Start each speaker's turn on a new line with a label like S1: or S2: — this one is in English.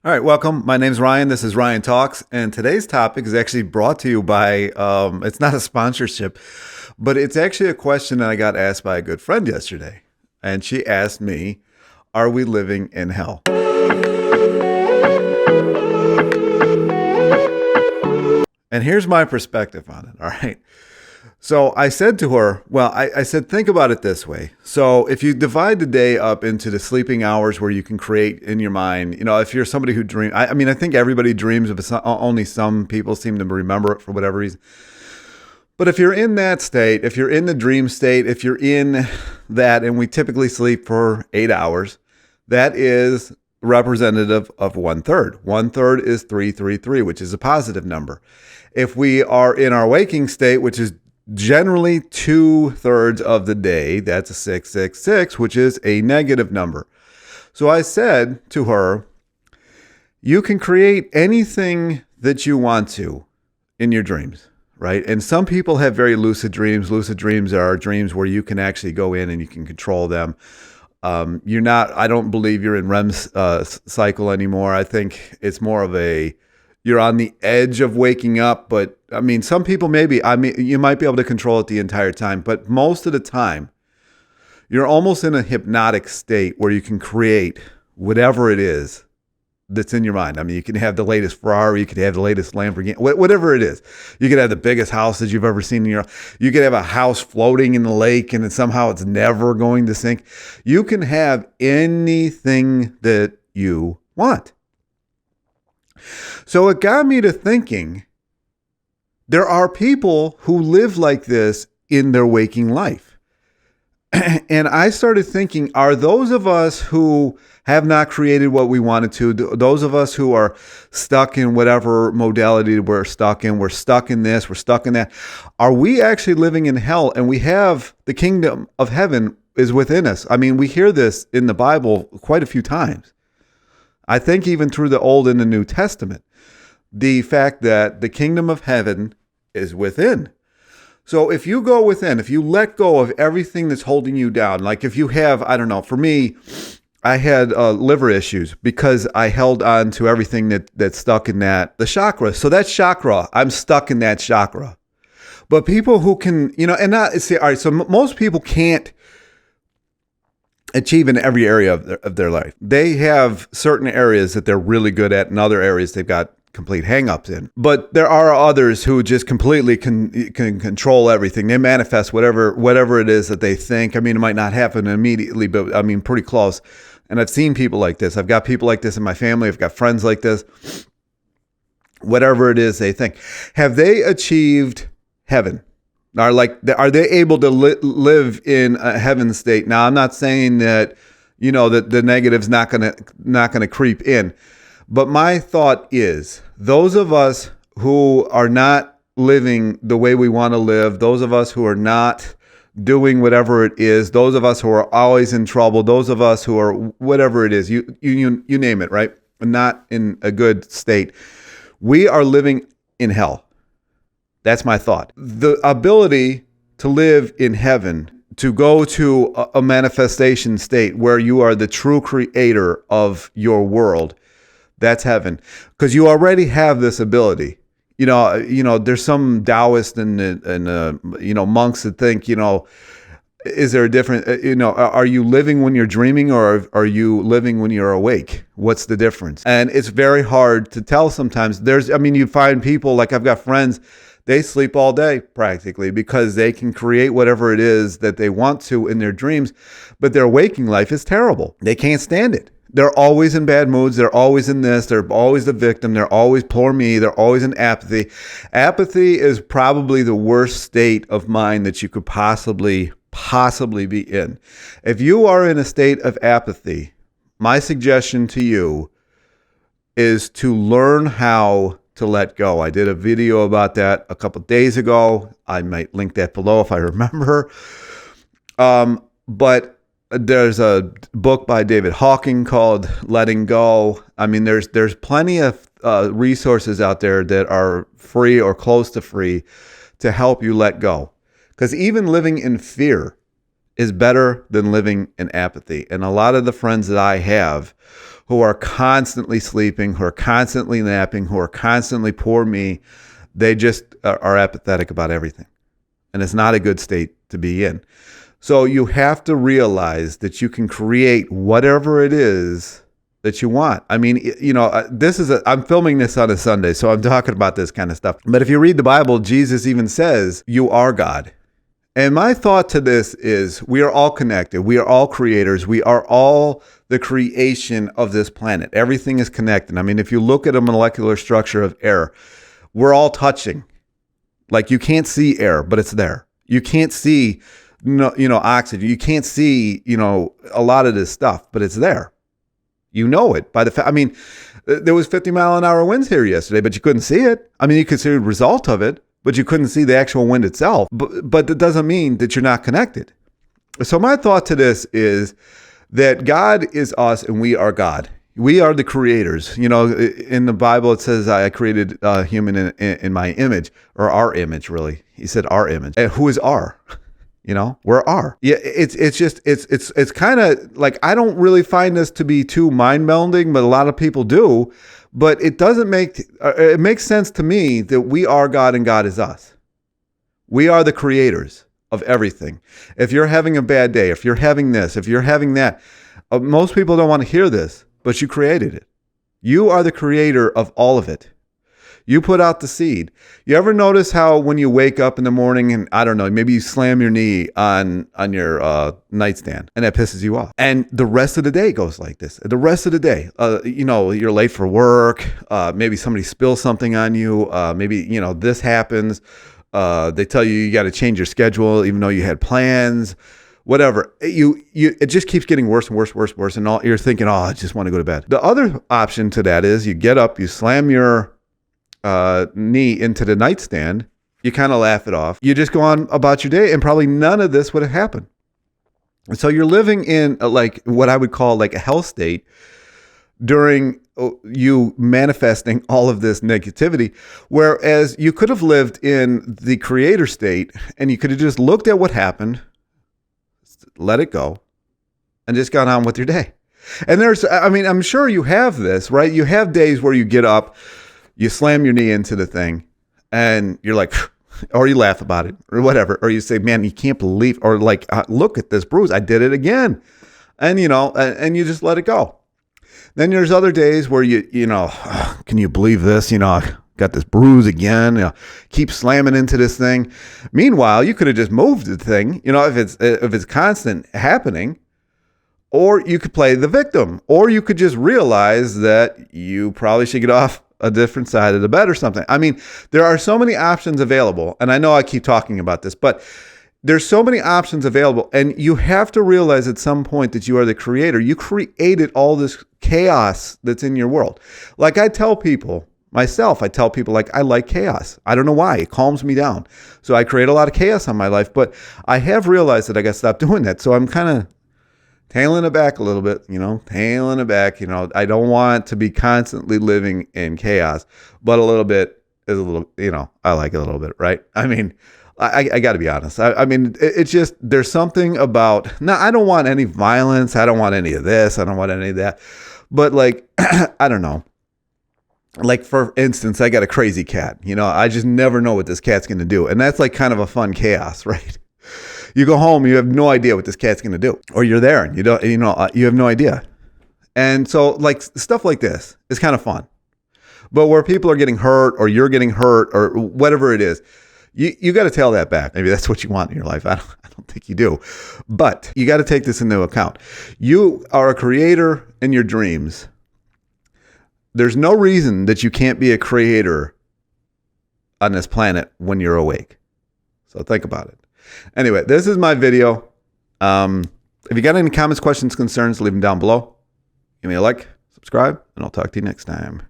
S1: All right, welcome. My name's Ryan. This is Ryan Talks, and today's topic is actually brought to you by. It's not a sponsorship, but it's actually a question that I got asked by a good friend yesterday, and she asked me, "Are we living in hell?" And here's my perspective on it. All right. So I said to her, I said, think about it this way. So if you divide the day up into the sleeping hours where you can create in your mind, if you're somebody who dreams, I think everybody dreams, but only some people seem to remember it for whatever reason. But if you're in that state, if you're in the dream state, if you're in that, and we typically sleep for 8 hours, that is representative of 1/3. 1/3 is 333, which is a positive number. If we are in our waking state, which is generally 2/3 of the day, that's a 666, which is a negative number. So I said to her, you can create anything that you want to in your dreams, right? And some people have very lucid dreams. Lucid dreams are dreams where you can actually go in and you can control them. I don't believe you're in REM cycle anymore. I think it's more of you're on the edge of waking up, but some people you might be able to control it the entire time, but most of the time, you're almost in a hypnotic state where you can create whatever it is that's in your mind. You can have the latest Ferrari, you could have the latest Lamborghini, whatever it is. You could have the biggest house that you've ever seen in your life. You could have a house floating in the lake and somehow it's never going to sink. You can have anything that you want. So it got me to thinking, there are people who live like this in their waking life. And I started thinking, are those of us who have not created what we wanted to, those of us who are stuck in whatever modality we're stuck in this, we're stuck in that, are we actually living in hell? And we have the kingdom of heaven is within us. We hear this in the Bible quite a few times. I think even through the Old and the New Testament, the fact that the kingdom of heaven is within. So if you go within, if you let go of everything that's holding you down, like if you have, for me, I had liver issues because I held on to everything that's stuck in the chakra. So that chakra, I'm stuck in that chakra. But people who can, so most people can't achieve in every area of their life. They have certain areas that they're really good at and other areas they've got complete hang-ups in. But there are others who just completely can control everything. They manifest whatever it is that they think. It might not happen immediately, but pretty close. And I've seen people like this. I've got people like this in my family. I've got friends like this. Whatever it is they think. Have they achieved heaven? Are they able to live in a heaven state? Now, I'm not saying that, that the negative's not gonna creep in. But my thought is, those of us who are not living the way we want to live, those of us who are not doing whatever it is, those of us who are always in trouble, those of us who are whatever it is, you name it, right? Not in a good state. We are living in hell. That's my thought. The ability to live in heaven, to go to a manifestation state where you are the true creator of your world, that's heaven. Because you already have this ability. There's some Taoists and monks that think, is there a difference? Are you living when you're dreaming or are you living when you're awake? What's the difference? And it's very hard to tell sometimes. You find people, like I've got friends, they sleep all day practically because they can create whatever it is that they want to in their dreams, but their waking life is terrible. They can't stand it. They're always in bad moods. They're always in this. They're always the victim. They're always poor me. They're always in apathy. Apathy is probably the worst state of mind that you could possibly be in. If you are in a state of apathy, my suggestion to you is to learn how to let go. I did a video about that a couple of days ago. I might link that below if I remember. But there's a book by David Hawking called Letting Go. There's plenty of resources out there that are free or close to free to help you let go. Because even living in fear is better than living in apathy. And a lot of the friends that I have who are constantly sleeping, who are constantly napping, who are constantly poor me. They just are apathetic about everything. And it's not a good state to be in. So you have to realize that you can create whatever it is that you want. I mean, I'm filming this on a Sunday, so I'm talking about this kind of stuff. But if you read the Bible, Jesus even says, you are God. And my thought to this is we are all connected. We are all creators. We are all the creation of this planet. Everything is connected. I mean, if you look at a molecular structure of air, we're all touching. Like you can't see air, but it's there. You can't see oxygen. You can't see, a lot of this stuff, but it's there. You know it by the fact. I mean, there was 50-mile-an-hour winds here yesterday, but you couldn't see it. I mean, you could see the result of it, but you couldn't see the actual wind itself. But that doesn't mean that you're not connected. So my thought to this is that God is us and we are God. We are the creators. In the Bible, it says, I created a human in my image, or our image, really. He said our image. And who is our? We're our. Yeah, it's kind of like, I don't really find this to be too mind melding, but a lot of people do. But it makes sense to me that we are God and God is us. We are the creators of everything. If you're having a bad day, if you're having this, if you're having that, most people don't want to hear this, but you created it. You are the creator of all of it. You put out the seed. You ever notice how when you wake up in the morning and, I don't know, maybe you slam your knee on your nightstand and that pisses you off. And the rest of the day goes like this. The rest of the day, you're late for work. Maybe somebody spills something on you. Maybe, this happens. They tell you got to change your schedule even though you had plans. Whatever. It just keeps getting worse and worse. And you're thinking, I just want to go to bed. The other option to that is you get up, you slam your knee into the nightstand, you kind of laugh it off. You just go on about your day and probably none of this would have happened. And so you're living in what I would call like a hell state during you manifesting all of this negativity. Whereas you could have lived in the creator state and you could have just looked at what happened, let it go, and just gone on with your day. And I'm sure you have this, right? You have days where you get up, you slam your knee into the thing and you're like, or you laugh about it or whatever. Or you say, man, you can't believe, or like, look at this bruise. I did it again. And, and you just let it go. Then there's other days where can you believe this? I got this bruise again, keep slamming into this thing. Meanwhile, you could have just moved the thing, if it's constant happening, or you could play the victim, or you could just realize that you probably should get off a different side of the bed or something. I mean, there are so many options available. And I know I keep talking about this, but there's so many options available. And you have to realize at some point that you are the creator. You created all this chaos that's in your world. Like I tell people, like, I like chaos. I don't know why. It calms me down. So I create a lot of chaos in my life, but I have realized that I got to stop doing that. So I'm kind of tailing it back a little bit, tailing it back. I don't want to be constantly living in chaos, but a little bit is a little, I like it a little bit, right? I mean, I got to be honest. I mean, it's just, there's something about, no, I don't want any violence. I don't want any of this. I don't want any of that. But like, I don't know. Like, for instance, I got a crazy cat. I just never know what this cat's going to do. And that's like kind of a fun chaos, right? You go home, you have no idea what this cat's going to do. Or you're there and you have no idea. And so like stuff like this is kind of fun. But where people are getting hurt or you're getting hurt or whatever it is, you got to tail that back. Maybe that's what you want in your life. I don't think you do. But you got to take this into account. You are a creator in your dreams. There's no reason that you can't be a creator on this planet when you're awake. So think about it. Anyway, this is my video. If you got any comments, questions, concerns, leave them down below. Give me a like, subscribe, and I'll talk to you next time.